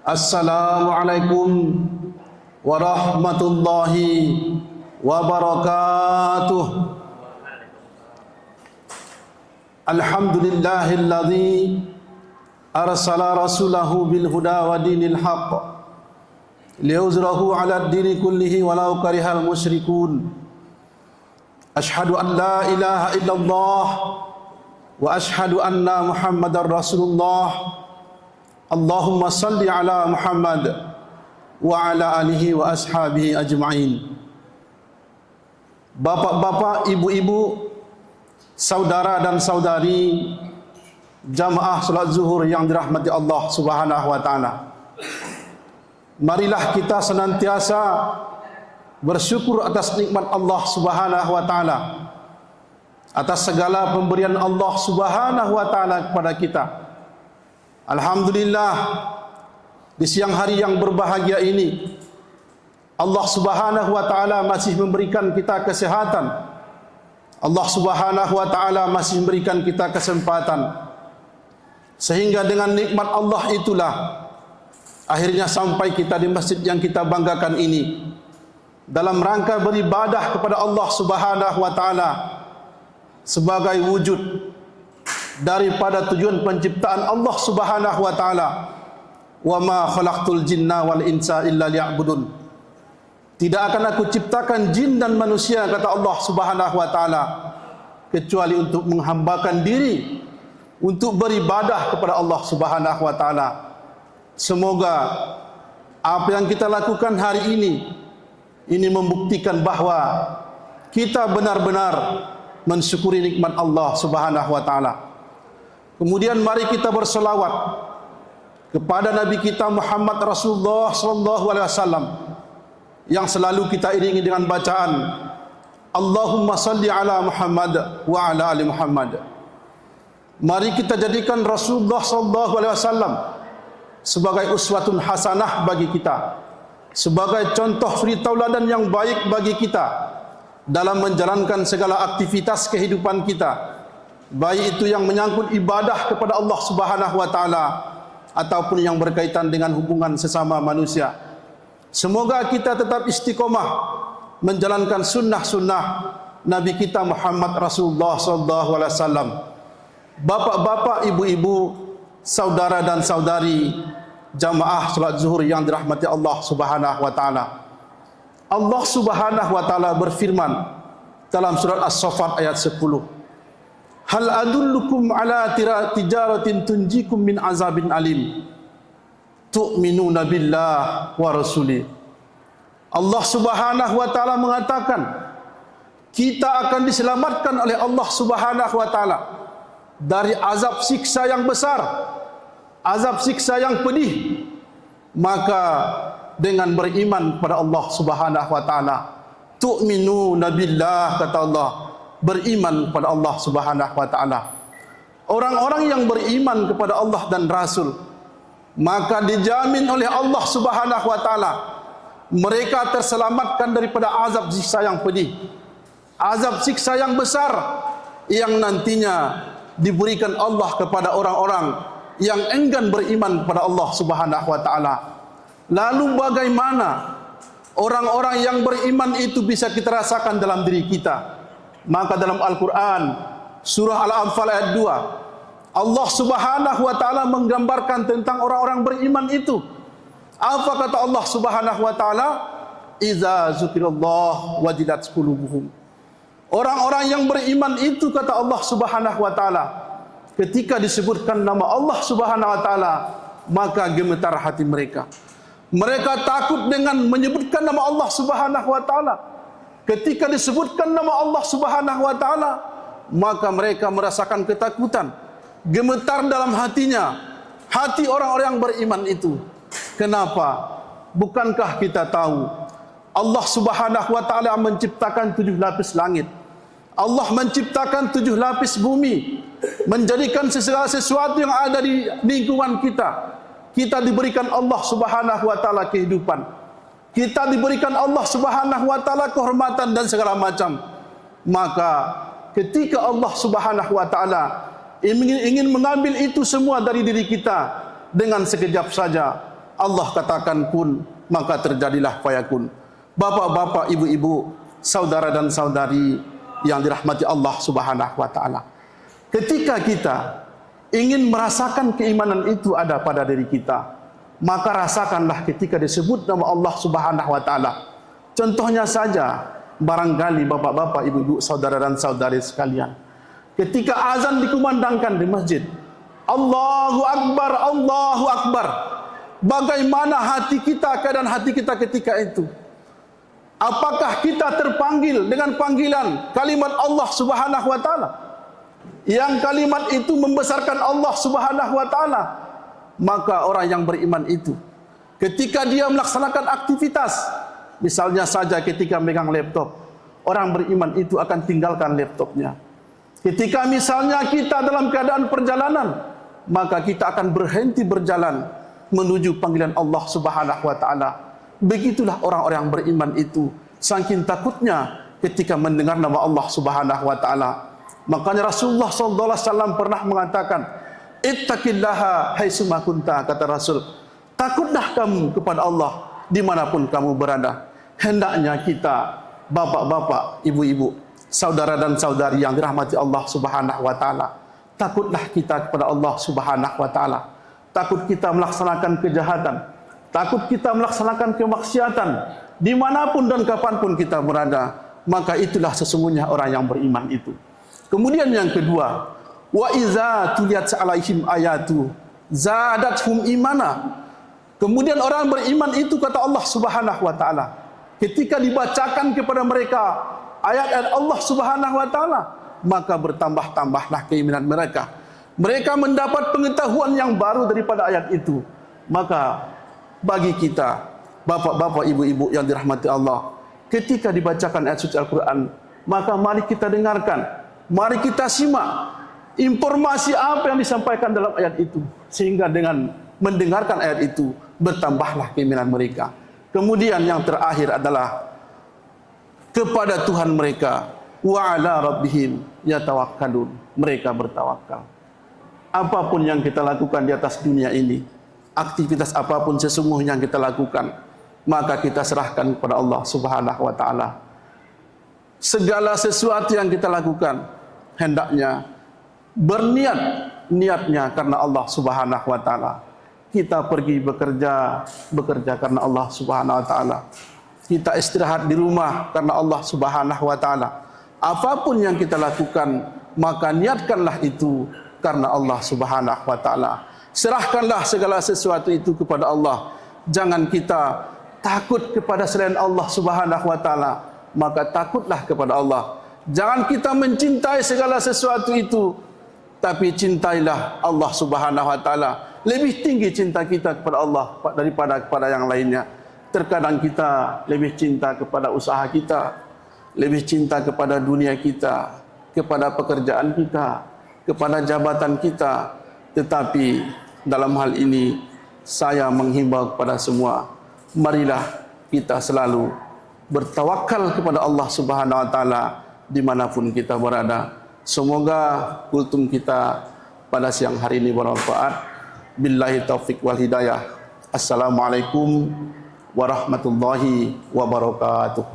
Assalamualaikum warahmatullahi wabarakatuh. Alhamdulillahilladzi arsala rasulahu bil huda wa dinil haqq liyuzrahu 'ala ad-dini kullihi walau karihal musyrikun. Asyhadu an la ilaha illallah wa asyhadu anna Muhammadar Rasulullah. Allahumma salli ala Muhammad wa ala alihi wa ashabihi ajma'in. Bapak-bapak, ibu-ibu, saudara dan saudari jamaah salat zuhur yang dirahmati Allah Subhanahu wa taala. Marilah kita senantiasa bersyukur atas nikmat Allah Subhanahu wa taala, atas segala pemberian Allah Subhanahu wa taala kepada kita. Alhamdulillah, di siang hari yang berbahagia ini Allah Subhanahu wa taala masih memberikan kita kesehatan. Allah Subhanahu wa taala masih memberikan kita kesempatan, sehingga dengan nikmat Allah itulah akhirnya sampai kita di masjid yang kita banggakan ini dalam rangka beribadah kepada Allah Subhanahu wa taala sebagai wujud daripada tujuan penciptaan Allah Subhanahu wa taala. Wa ma khalaqtul jinna wal insa illa liya'budun. Tidak akan aku ciptakan jin dan manusia, kata Allah Subhanahu wa taala, kecuali untuk menghambakan diri, untuk beribadah kepada Allah Subhanahu wa taala. Semoga apa yang kita lakukan hari ini membuktikan bahwa kita benar-benar mensyukuri nikmat Allah Subhanahu wa taala. Kemudian mari kita berselawat kepada Nabi kita Muhammad Rasulullah sallallahu alaihi wasallam yang selalu kita iringi dengan bacaan Allahumma salli ala Muhammad wa ala ali Muhammad. Mari kita jadikan Rasulullah sallallahu alaihi wasallam sebagai uswatun hasanah bagi kita, sebagai contoh suri tauladan yang baik bagi kita dalam menjalankan segala aktivitas kehidupan kita, baik itu yang menyangkut ibadah kepada Allah Subhanahu wa taala ataupun yang berkaitan dengan hubungan sesama manusia. Semoga kita tetap istiqomah menjalankan sunnah-sunnah Nabi kita Muhammad Rasulullah sallallahu alaihi wasallam. Bapak-bapak, ibu-ibu, saudara dan saudari jamaah salat zuhur yang dirahmati Allah Subhanahu wa taala. Allah Subhanahu wa taala berfirman dalam surat As-Saffat ayat 10. Hal adullukum ala tijaratin tunjikum min azabin alim tu'minuna billah wa rasuli. Allah Subhanahu wa taala mengatakan kita akan diselamatkan oleh Allah Subhanahu wa taala dari azab siksa yang besar, azab siksa yang pedih. Maka dengan beriman kepada Allah Subhanahu wa taala, tu'minuna billah, kata Allah, beriman kepada Allah Subhanahu wa taala. Orang-orang yang beriman kepada Allah dan Rasul, maka dijamin oleh Allah Subhanahu wa taala mereka terselamatkan daripada azab siksa yang pedih, azab siksa yang besar yang nantinya diberikan Allah kepada orang-orang yang enggan beriman kepada Allah Subhanahu wa taala. Lalu bagaimana orang-orang yang beriman itu bisa kita rasakan dalam diri kita? Maka dalam Al-Quran surah Al-Anfal ayat 2, Allah Subhanahu wa taala menggambarkan tentang orang-orang beriman itu. Apa kata Allah Subhanahu wa taala? Iza zukirallah wajilat qulubuhum. Orang-orang yang beriman itu, kata Allah Subhanahu wa taala, ketika disebutkan nama Allah Subhanahu wa taala, maka gemetar hati mereka. Mereka takut dengan menyebutkan nama Allah Subhanahu wa taala. Ketika disebutkan nama Allah Subhanahu wa taala, maka mereka merasakan ketakutan, gemetar dalam hatinya, hati orang-orang yang beriman itu. Kenapa? Bukankah kita tahu Allah Subhanahu wa taala menciptakan 7 lapis langit, Allah menciptakan 7 lapis bumi, menjadikan segala sesuatu yang ada di lingkungan kita. Kita diberikan Allah Subhanahu wa taala kehidupan, kita diberikan Allah Subhanahu wa taala kehormatan dan segala macam. Maka ketika Allah Subhanahu wa taala ingin mengambil itu semua dari diri kita dengan sekejap saja, Allah katakan kun, maka terjadilah fayakun. Bapak-bapak, ibu-ibu, saudara dan saudari yang dirahmati Allah Subhanahu wa taala. Ketika kita ingin merasakan keimanan itu ada pada diri kita, maka rasakanlah ketika disebut nama Allah Subhanahu wa taala. Contohnya saja, barangkali bapak-bapak, ibu-ibu, saudara dan saudari sekalian, ketika azan dikumandangkan di masjid, Allahu Akbar, Allahu Akbar. Bagaimana hati kita, keadaan hati kita ketika itu? Apakah kita terpanggil dengan panggilan kalimat Allah Subhanahu wa taala? Yang kalimat itu membesarkan Allah Subhanahu wa taala. Maka orang yang beriman itu ketika dia melaksanakan aktivitas, misalnya saja ketika megang laptop, orang beriman itu akan tinggalkan laptopnya. Ketika misalnya kita dalam keadaan perjalanan, maka kita akan berhenti berjalan menuju panggilan Allah Subhanahu wa taala. Begitulah orang-orang yang beriman itu, saking takutnya ketika mendengar nama Allah Subhanahu wa taala. Makanya Rasulullah sallallahu alaihi wasallam pernah mengatakan, "Ittaqillaha haitsuma kunta," kata Rasul. Takutlah kamu kepada Allah dimanapun kamu berada. Hendaknya kita, bapak-bapak, ibu-ibu, saudara dan saudari yang dirahmati Allah Subhanahu wa taala, takutlah kita kepada Allah Subhanahu wa taala. Takut kita melaksanakan kejahatan, takut kita melaksanakan kemaksiatan dimanapun dan kapanpun kita berada. Maka itulah sesungguhnya orang yang beriman itu. Kemudian yang kedua, wa iza tuliyat alaihim ayatu zadathum imana. Kemudian orang beriman itu, kata Allah Subhanahu wa taala, ketika dibacakan kepada mereka ayat-ayat Allah Subhanahu wa taala, maka bertambah-tambahlah keimanan mereka. Mereka mendapat pengetahuan yang baru daripada ayat itu. Maka bagi kita, bapak-bapak, ibu-ibu yang dirahmati Allah, ketika dibacakan ayat suci Al-Quran, maka mari kita dengarkan, mari kita simak informasi apa yang disampaikan dalam ayat itu, sehingga dengan mendengarkan ayat itu bertambahlah keimanan mereka. Kemudian yang terakhir adalah kepada Tuhan mereka, wa ala rabbihim yatawakkalun, mereka bertawakal. Apapun yang kita lakukan di atas dunia ini, aktivitas apapun sesungguhnya yang kita lakukan, maka kita serahkan kepada Allah Subhanahu wa taala. Segala sesuatu yang kita lakukan hendaknya niatnya karena Allah Subhanahu wa taala. Kita pergi bekerja karena Allah Subhanahu wa taala. Kita istirahat di rumah karena Allah Subhanahu wa taala. Apapun yang kita lakukan, maka niatkanlah itu karena Allah Subhanahu wa taala. Serahkanlah segala sesuatu itu kepada Allah. Jangan kita takut kepada selain Allah Subhanahu wa taala, maka takutlah kepada Allah. Jangan kita mencintai segala sesuatu itu, tapi cintailah Allah Subhanahu wa taala. Lebih tinggi cinta kita kepada Allah daripada kepada yang lainnya. Terkadang kita lebih cinta kepada usaha kita, lebih cinta kepada dunia kita, kepada pekerjaan kita, kepada jabatan kita. Tetapi dalam hal ini saya menghimbau kepada semua, marilah kita selalu bertawakal kepada Allah Subhanahu wa taala dimanapun kita berada. Semoga kultum kita pada siang hari ini bermanfaat. Billahi taufik wal hidayah. Assalamualaikum warahmatullahi wabarakatuh.